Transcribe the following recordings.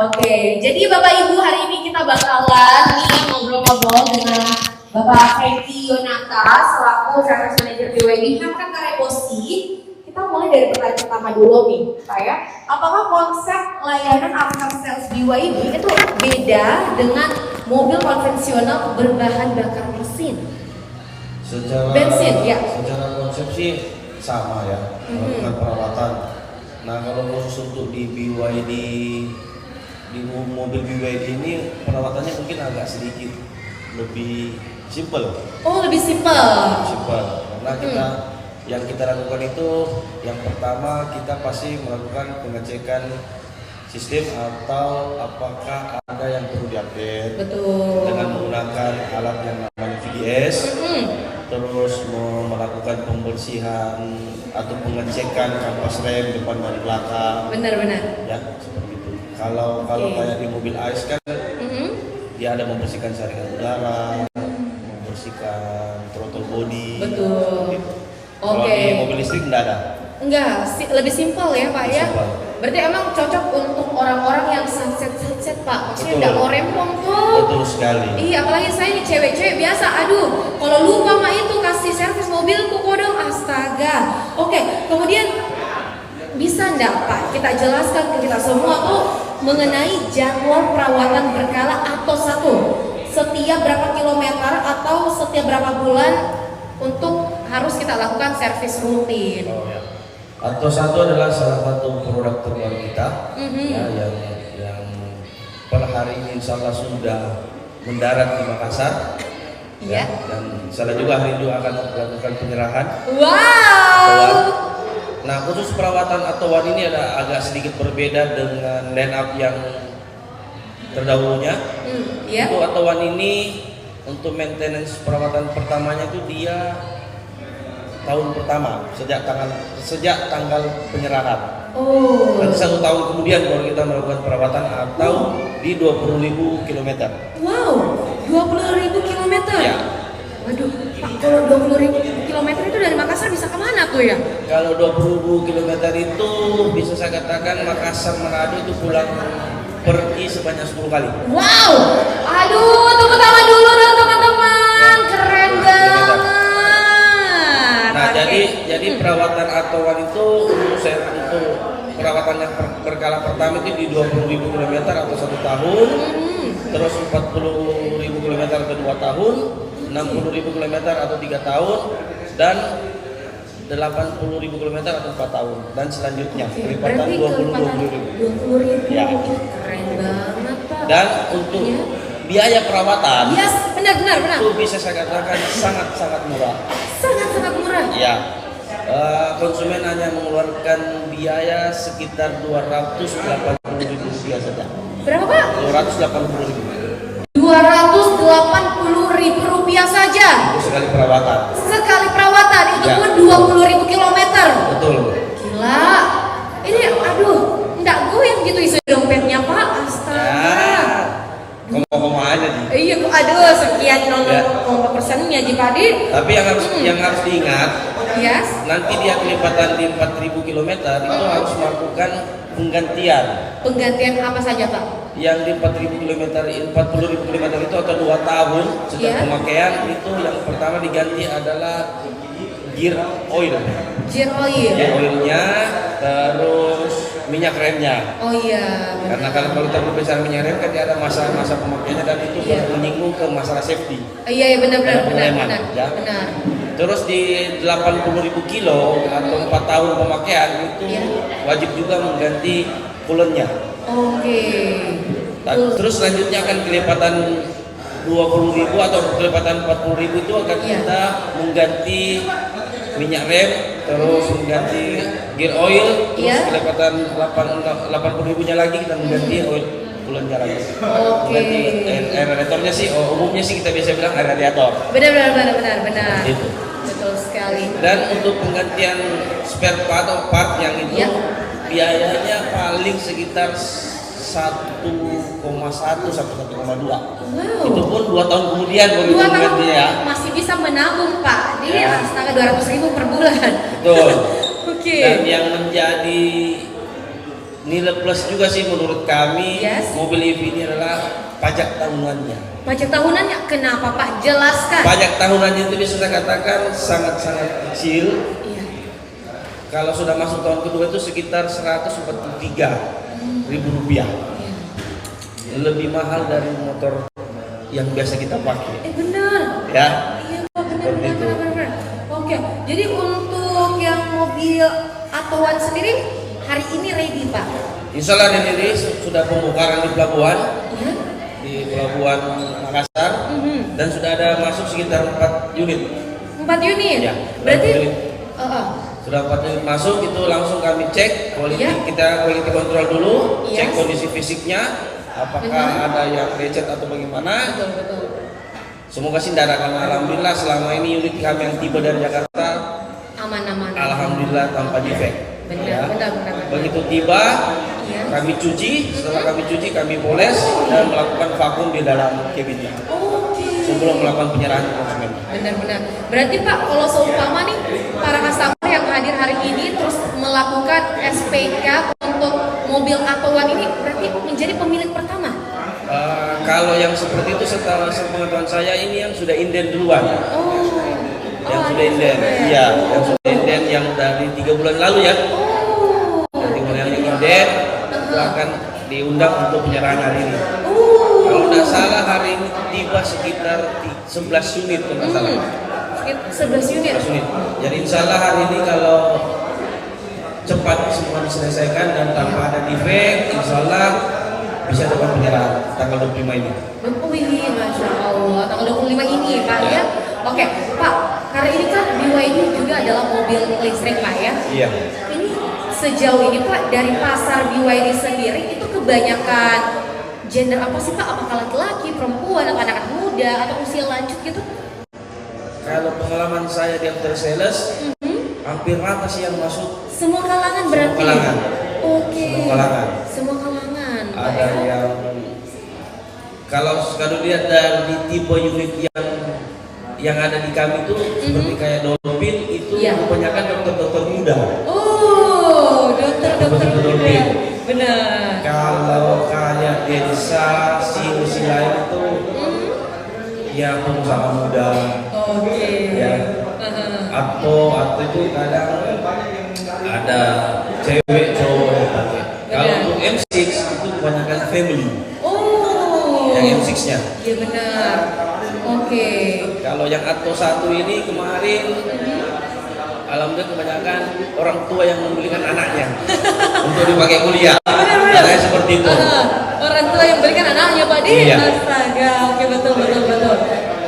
Oke, jadi Bapak Ibu hari ini kita bakalan nih ngobrol-ngobrol dengan Bapak Franky Yonata selaku Service Manager BYD Hamkan Karebosi. Kita mulai dari pertanyaan pertama dulu nih, Pak ya. Apakah konsep layanan after sales BYD itu beda dengan mobil konvensional berbahan bakar mesin? Bensin, ya. Secara konsep sih sama ya, melakukan perawatan. Nah kalau khusus untuk di BYD, di mobil BYD ini perawatannya mungkin agak sedikit lebih simple. Oh, lebih simple. Karena yang kita lakukan itu, yang pertama kita pasti melakukan pengecekan sistem atau apakah ada yang perlu diupdate. Betul. Dengan menggunakan alat yang namanya VDS. Terus melakukan pembersihan atau pengecekan kampas rem depan dan belakang. Benar-benar. Ya, seperti itu. Kalau kayak di mobil ICE kan dia ada membersihkan saringan udara, membersihkan throttle body. Betul. Kalau di mobil listrik enggak ada. Enggak, lebih simpel ya Pak ya. Simple. Berarti emang cocok untuk orang-orang yang sunset Pak. Maksudnya udah mau rempong tuh. Betul sekali. Iya, apalagi saya nih cewek-cewek biasa. Aduh, kalau lupa mah itu kasih servis mobilku kodong, astaga. Oke, kemudian bisa enggak Pak kita jelaskan ke kita semua tuh mengenai jadwal perawatan berkala atau setiap berapa kilometer atau setiap berapa bulan untuk harus kita lakukan servis rutin. Oh, ya. Atau adalah salah satu produk terbaru kita ya, yang per hari ini insya Allah sudah mendarat di Makassar. Iya. Dan insya Allah juga hari ini akan melakukan penyerahan. Wow. Nah khusus perawatan Atowan ini ada agak sedikit berbeda dengan line up yang terdahulunya. Iya. Untuk Atowan ini untuk maintenance perawatan pertamanya itu dia tahun pertama sejak tanggal penyerahan. Oh. Nanti 1 tahun kemudian baru kita melakukan perawatan atau di 20.000 km. Wow, 20.000 km. Ya. Waduh, Pak, kalau 20.000 km itu dari Makassar bisa kemana tuh ya? Kalau 20.000 km itu bisa saya katakan Makassar Manado itu pulang pergi sebanyak 10 kali. Wow, aduh, tepuk tangan dulu dong teman-teman, keren banget. Nah, jadi perawatan Atowan itu perawatan yang berkala pertama itu di 20.000 km atau 1 tahun, terus 40.000 km atau 2 tahun, 60.000 km atau 3 tahun, dan 80.000 km atau 4 tahun, dan selanjutnya kelipatan 20.000. Ya. Keren banget Pak. Dan untuk biaya perawatan, yes, benar. itu bisa saya katakan sangat murah. Sangat murah. Ya. Konsumen hanya mengeluarkan biaya sekitar 280.000 rupiah saja. Berapa Pak? 280.000. 280.000 rupiah saja. Untuk sekali perawatan. Sekali perawatan itu Ya. pun 20.000 km. Betul. Gila. Ini aduh, enggak goyang gitu isi dompetnya Pak. Astaga. Ya. Ngomong aja nih. Iya, aduh sekian persennya Jipadi. Tapi yang harus diingat, Yes. nanti dia kelipatan di 4.000 km itu harus melakukan penggantian. Penggantian apa saja Pak? Yang di 40.000 km itu atau 2 tahun sejak pemakaian itu yang pertama diganti adalah gear oil. Gear oil. Gear oilnya, terus minyak remnya. Oh iya. Karena kalau kita berbicara minyak rem kan dia ada masa-masa pemakaiannya dan itu menyinggung ke masalah safety. Iya benar. Ya. Benar. Terus di 80.000 kilo atau 4 tahun pemakaian itu wajib juga mengganti coolant-nya. Oke. Terus selanjutnya akan kelipatan 20.000 atau kelipatan 40.000 itu akan kita mengganti minyak rem, terus mengganti gear oil, terus kelipatan 80.000-nya lagi kita mengganti oil coolant-nya lagi. Mengganti aeratornya sih, umumnya sih kita biasa bilang aerator. Benar. Gitu. Betul sekali. Dan untuk penggantian spare part atau part yang itu biayanya paling sekitar 1,1 sampai 1,2. Wow. Itu pun 2 tahun kemudian baru 2 tahun mengganti ya. masih bisa menabung Pak. Ini astaga 200.000 per bulan. Betul. Oke. Dan yang menjadi nilai plus juga sih menurut kami. Yes. Mobil EV ini adalah pajak tahunannya. Pajak tahunannya kenapa Pak? Jelaskan. Pajak tahunannya itu bisa saya katakan sangat-sangat kecil. Iya. Kalau sudah masuk tahun kedua itu sekitar 143.000 rupiah. Iya. Lebih mahal dari motor yang biasa kita pakai. Benar. Ya. Iya Pak, benar. Seperti itu. Oke, jadi untuk yang mobil Atoan sendiri hari ini ready Pak? Insya Allah ini sudah pembongkaran di pelabuhan. Iya. Di pelabuhan Makassar. Dan sudah ada masuk sekitar 4 unit. 4 unit? Ya, Berarti 4 unit. Sudah 4 unit masuk itu langsung kami cek quality control dulu, Yes. cek kondisi fisiknya, apakah ada yang lecet atau bagaimana. Betul. Semoga sih tidak ada, karena alhamdulillah selama ini unit kami yang tiba dari Jakarta Aman-aman. alhamdulillah tanpa defek. Benar. Begitu tiba Iya. kami cuci, setelah kami cuci kami poles dan melakukan vakum di dalam cabinnya Oke. sebelum melakukan penyerahan ke konsumen. Benar. Berarti Pak, kalau seumpama nih para customer yang hadir hari ini terus melakukan SPK untuk mobil Atoan ini berarti menjadi pemilik pertama. Kalau yang seperti itu setelah sepengetahuan saya ini yang sudah inden duluan. Yang sudah inden, iya, yang sudah inden yang dari 3 bulan lalu ya. Dari 3 bulan yang inden itu akan diundang untuk penyerahan hari ini. Kalau tidak salah hari ini tiba sekitar 11 unit kalau tidak salah. 11 unit. 11 unit. Jadi insya Allah hari ini kalau cepat semua diselesaikan dan tanpa ada defek, insya Allah bisa dapat penyerahan tanggal 25 ini. Wih, Masya Allah, tanggal 25 ini Pak ya. Oke, Pak, karena ini kan BYD juga adalah mobil listrik Pak ya. Iya. Ini sejauh ini Pak dari pasar BYD sendiri itu kebanyakan gender apa sih Pak? Apakah laki-laki, perempuan, atau anak muda, atau usia lanjut gitu? Kalau pengalaman saya di after sales, hampir rata sih yang masuk. Semua kalangan berarti? Semua kalangan. Oke. Semua kalangan. Semua kalangan. Ada yang kalau lihat dari tipe unit yang ada di kami itu seperti kayak Dolphin itu kebanyakan dokter-dokter muda. Oh, dokter-dokter muda. Dolphin. Benar. Kalau kayak Densa, si lain itu ya pengusaha muda. Oke. Ya. Atau itu kadang ada cewek cowok yang pakai. Kalau untuk M6 itu kebanyakan family. Oh. Yang M6-nya. Iya benar. Oke. Kalau yang Atto 1 ini kemarin alhamdulillah kebanyakan orang tua yang membelikan anaknya untuk dipakai kuliah. Kayak seperti itu. Orang tua yang berikan anaknya Pak Di. Iya. Astaga. Oke, betul.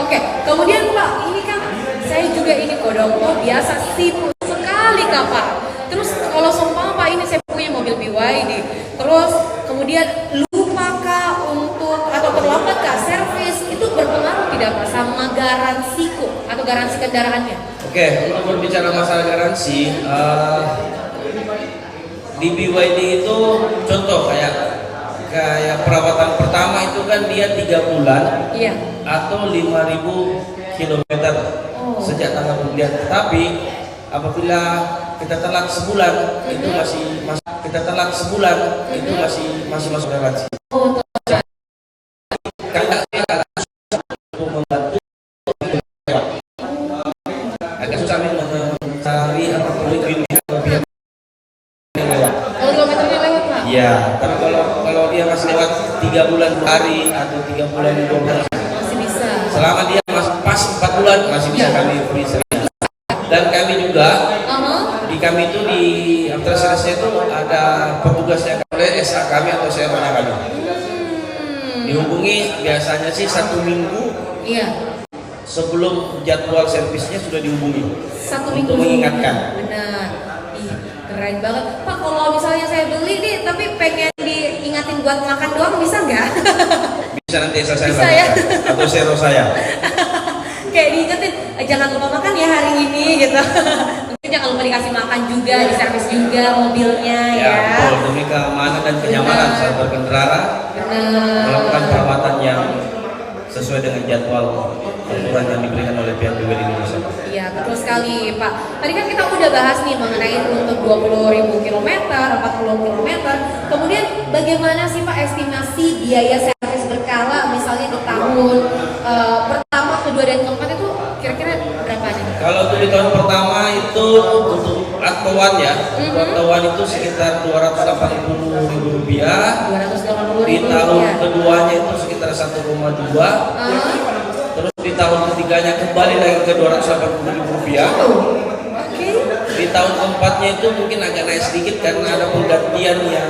Oke, kemudian Pak, ini kan saya juga ini kodong biasa sibuk sekali Kak Pak. Terus kalau seumpama Pak ini saya punya mobil BYD, terus kemudian lupakah untuk atau terlambatkah servis, itu berpengaruh tidak Pak sama garansiku atau garansi kendaraannya? Oke, untuk berbicara masalah garansi, di BYD itu contoh kayak perawatan pertama itu kan dia 3 bulan atau 5.000 kilometer sejak tanggal pembelian. Tapi apabila kita telat sebulan itu masih masuk garansi. Karena untuk membantu agak susah mencari apa perlu Kilometernya lewat Pak? Iya, tapi kalau dia masih lewat 3 bulan hari atau 3 bulan 2 bulan Masih bisa. selama dia masih pas 4 bulan masih bisa kami beri servis. Dan kami juga di kami itu di after sales itu ada petugas yang oleh SA kami atau CRO-nya kami. Dihubungi biasanya sih 1 minggu sebelum jadwal servisnya sudah dihubungi. 1 minggu untuk mengingatkan. Benar. Ih, keren banget. Pak, kalau misalnya saya beli nih tapi pengen diingatin buat makan doang bisa nggak? Bisa nanti saya Bisa ya? atau CRO saya. Kayak diingetin, jangan lupa makan ya hari ini gitu. Mungkin jangan lupa dikasih makan juga, diservis juga mobilnya ya. Betul, demi keamanan dan kenyamanan saat berkendara. Benar. Melakukan perawatan yang sesuai dengan jadwal aturan yang diberikan oleh pihak BWD Indonesia. Iya, betul sekali Pak. Tadi kan kita udah bahas nih mengenai untuk 20.000 kilometer, 40 kilometer. Kemudian bagaimana sih Pak estimasi biaya servis berkala misalnya di tahun pertama, kedua, dan keempat itu kira-kira berapa nih? Kalau untuk di tahun pertama itu untuk Atuan ya, Atuan itu sekitar Rp280.000. 280.000 Di tahun ya. keduanya itu sekitar 1,2. Terus di tahun ketiganya kembali lagi ke Rp280.000. Oke. Di tahun keempatnya itu mungkin agak naik sedikit karena ada penggantian yang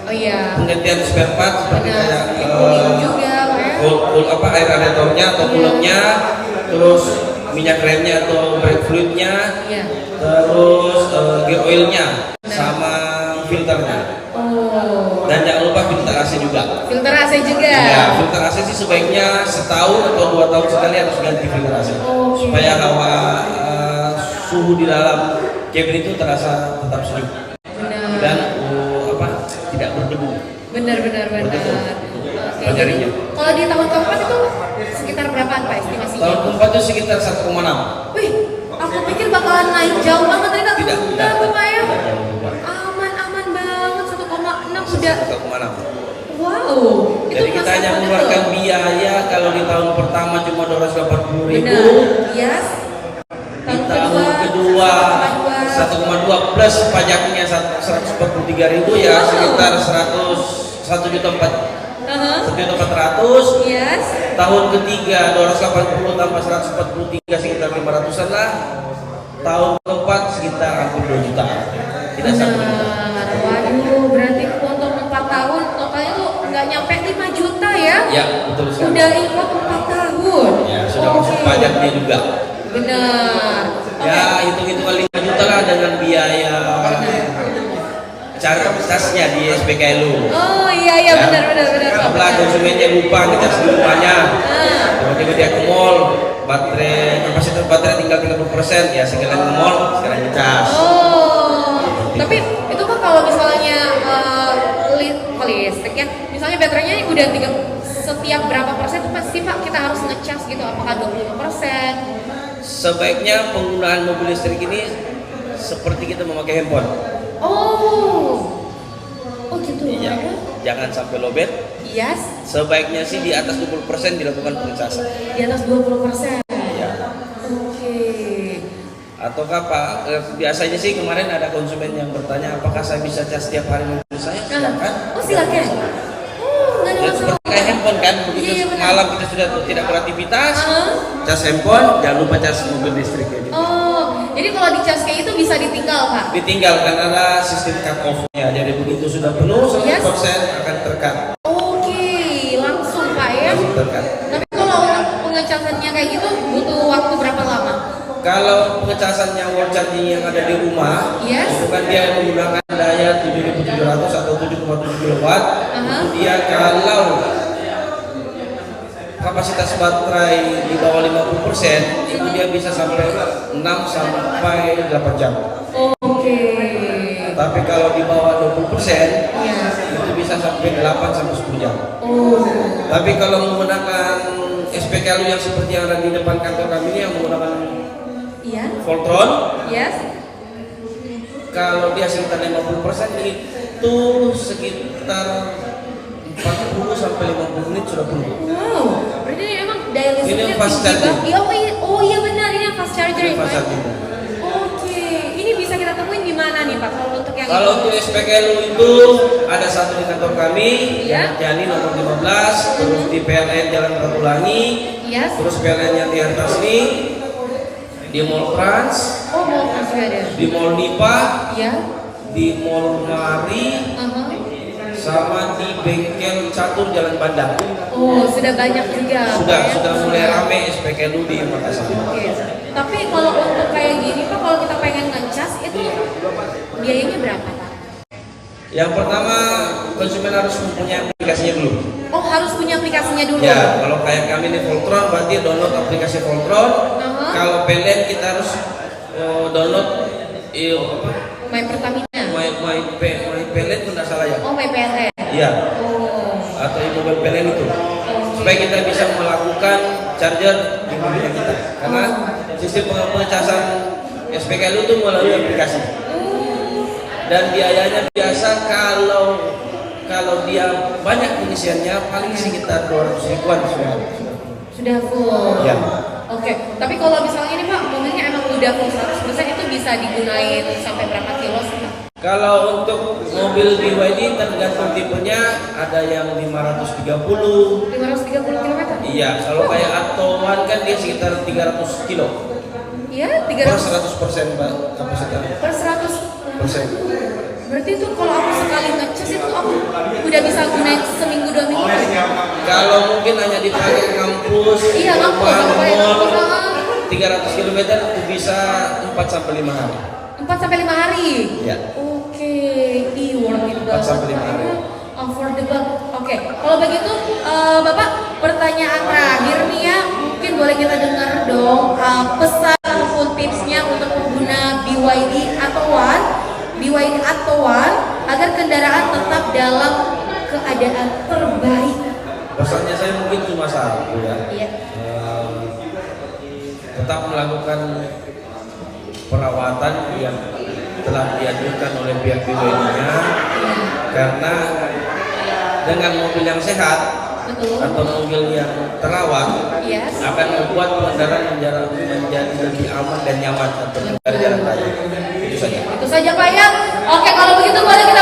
Oh iya. penggantian spare part seperti kayak Cooling juga, Pak. air radiatornya atau kuleknya, terus minyak remnya atau brake fluidnya, Iya. terus gear oilnya sama filternya. Oh. Dan jangan lupa filter AC juga. Filter AC juga. Ya, filter AC sih sebaiknya setahun atau 2 tahun sekali harus ganti filter AC supaya hawa suhu di dalam cabin itu terasa tetap sejuk Benar. dan tidak berdebu. Benar. Berdebu. Oke. Pelajarinya. Jadi, kalau di tahun keempat itu sekitar berapaan Pak estimasinya? Tahun keempat itu sekitar 1,6. Wih, aku pikir bakalan naik jauh banget ternyata Tidak, enggak tuh Pak ya. tidak jauh juga. Aman banget 1,6 sudah. 1,6. Wow. Jadi kita hanya mengeluarkan biaya kalau di tahun pertama cuma Rp280.000. Benar. Yes. Di tahun kedua 1,2 plus pajaknya 143.000 ya sekitar 1.400.000. Yes. Tahun ketiga 280 tambah 143 sekitar 500-an lah. Tahun keempat sekitar hampir 2 juta. Tidak sampai. Waduh, berarti untuk 4 tahun totalnya tuh nggak nyampe 5 juta ya? Ya, betul sekali. Udah import 4 tahun. Ya, sudah masuk pajaknya juga. Benar. Ya, hitung-hitungan 5 juta lah dengan biaya cara casnya di SPKLU. Oh iya benar. Apalagi konsumennya lupa ngecas di rumahnya. Tiba-tiba dia ke mall, kapasitas baterai tinggal 30%, ya sekalian ke mall, sekarang ngecas. Oh. Tapi itu kan kalau misalnya listrik ya, misalnya baterainya udah setiap berapa persen itu pasti Pak kita harus ngecas gitu, apakah 20%? Sebaiknya penggunaan mobil listrik ini seperti kita memakai handphone. Oh gitu. Iya. Jangan sampai lowbat. Yes. Sebaiknya sih di atas 20% dilakukan pengecasan. Di atas 20%. Iya. Oke. Ataukah Pak, biasanya sih kemarin ada konsumen yang bertanya apakah saya bisa cas setiap hari mobil saya? Silakan. Oh silakan. Nggak ada Ya, masalah. seperti kayak handphone kan, begitu Iya, benar. malam kita sudah tidak beraktivitas, cas handphone, jangan lupa cas mobil listrik ya. Oh, jadi kalau dicas kayak itu bisa ditinggal Pak? Ditinggal karena ada sistem cut off-nya, jadi begitu sudah penuh 100% akan terkat. Oke, langsung Pak ya. Langsung terkat. Tapi kalau untuk pengecasannya kayak gitu butuh waktu berapa lama? Kalau pengecasan yang wall charging yang ada di rumah, Yes. itu kan dia menggunakan daya 7.700 atau 7,7 kW. Kemudian kalau kapasitas baterai di bawah 50%, itu dia bisa sampai 6 sampai 8 jam. Oke. Tapi kalau di bawah 20%, Iya. itu bisa sampai 8 sampai 10 jam. Oh. Tapi kalau menggunakan SPKLU yang seperti yang ada di depan kantor kami ini yang menggunakan Iya. Voltron, Yes. kalau dia sekitar 50% itu sekitar 40 sampai 50 menit sudah penuh. Wow. Berarti ini emang daya listriknya Ini yang fast tinggi charging. banget. Oh iya benar ini yang fast charger Ini ya Pak. fast charging. Oke. Ini bisa kita temuin di mana nih Pak kalau untuk yang Kalau itu? untuk SPKLU itu ada satu di kantor kami, Iya. Jani nomor 15, terus di PLN Jalan Ratulangi, Yes. terus PLN yang di atas ini, di Mall Trans, Oh mau juga ada. di Mall Nipa, Iya. di Mall Mari, sama di Bengkel Catur Jalan Bandang. Oh sudah banyak juga. Pak, ya? Sudah mulai rame SPKLU di Makassar. Oke. Tapi kalau untuk kayak gini Pak, kalau kita pengen ngecas itu biayanya berapa Pak? Yang pertama konsumen harus mempunyai aplikasinya dulu. Oh harus punya aplikasinya dulu. Ya, kalau kayak kami di Voltron berarti download aplikasi Voltron. Kalau PLN kita harus download My Pertamina. My PLN itu tidak salah ya. Oh My PLN. Iya. Oh. atau e-mobil PLN itu, supaya kita bisa melakukan charger di mobil kita. Karena sistem pengecasan SPKLU itu melalui aplikasi. Dan biayanya biasa kalau dia banyak pengisiannya paling sekitar 200 ribuan Sudah full. Ya. Oke, tapi kalau misalnya ini Pak, mobilnya emang udah full 100% itu bisa digunain sampai berapa kilo sih Pak? Kalau untuk mobil BYD tergantung tipenya, ada yang 530. 530 km? Iya, kalau kayak Atto One kan dia sekitar 300 kilo. Iya, Per 300 100% Pak kapasitas. per 100%. Berarti itu kalau aku sekali ngecas itu aku udah bisa gunain seminggu 2 minggu. Kalau mungkin hanya dipakai kampus, Iya, ngampus, rumah, pakai mall, kampus. 300 km itu bisa 4 sampai 5 hari. 4 sampai 5 hari. Ya. Oke, worth it 4 banget. sampai 5 hari. Affordable. Oke, kalau begitu Bapak, pertanyaan terakhir nih ya, mungkin boleh kita dengar dong pesan ataupun tipsnya untuk pengguna BYD Atto One agar kendaraan tetap dalam keadaan terbaik. Pesannya saya mungkin cuma satu ya. Iya. Tetap melakukan perawatan yang telah dianjurkan oleh pihak BYD-nya, karena dengan mobil yang sehat Betul. atau mobil yang terawat Yes. akan membuat pengendara menjadi lebih aman dan nyaman untuk berjalan raya. Itu saja. Itu saja Pak ya. Oke, kalau begitu boleh kita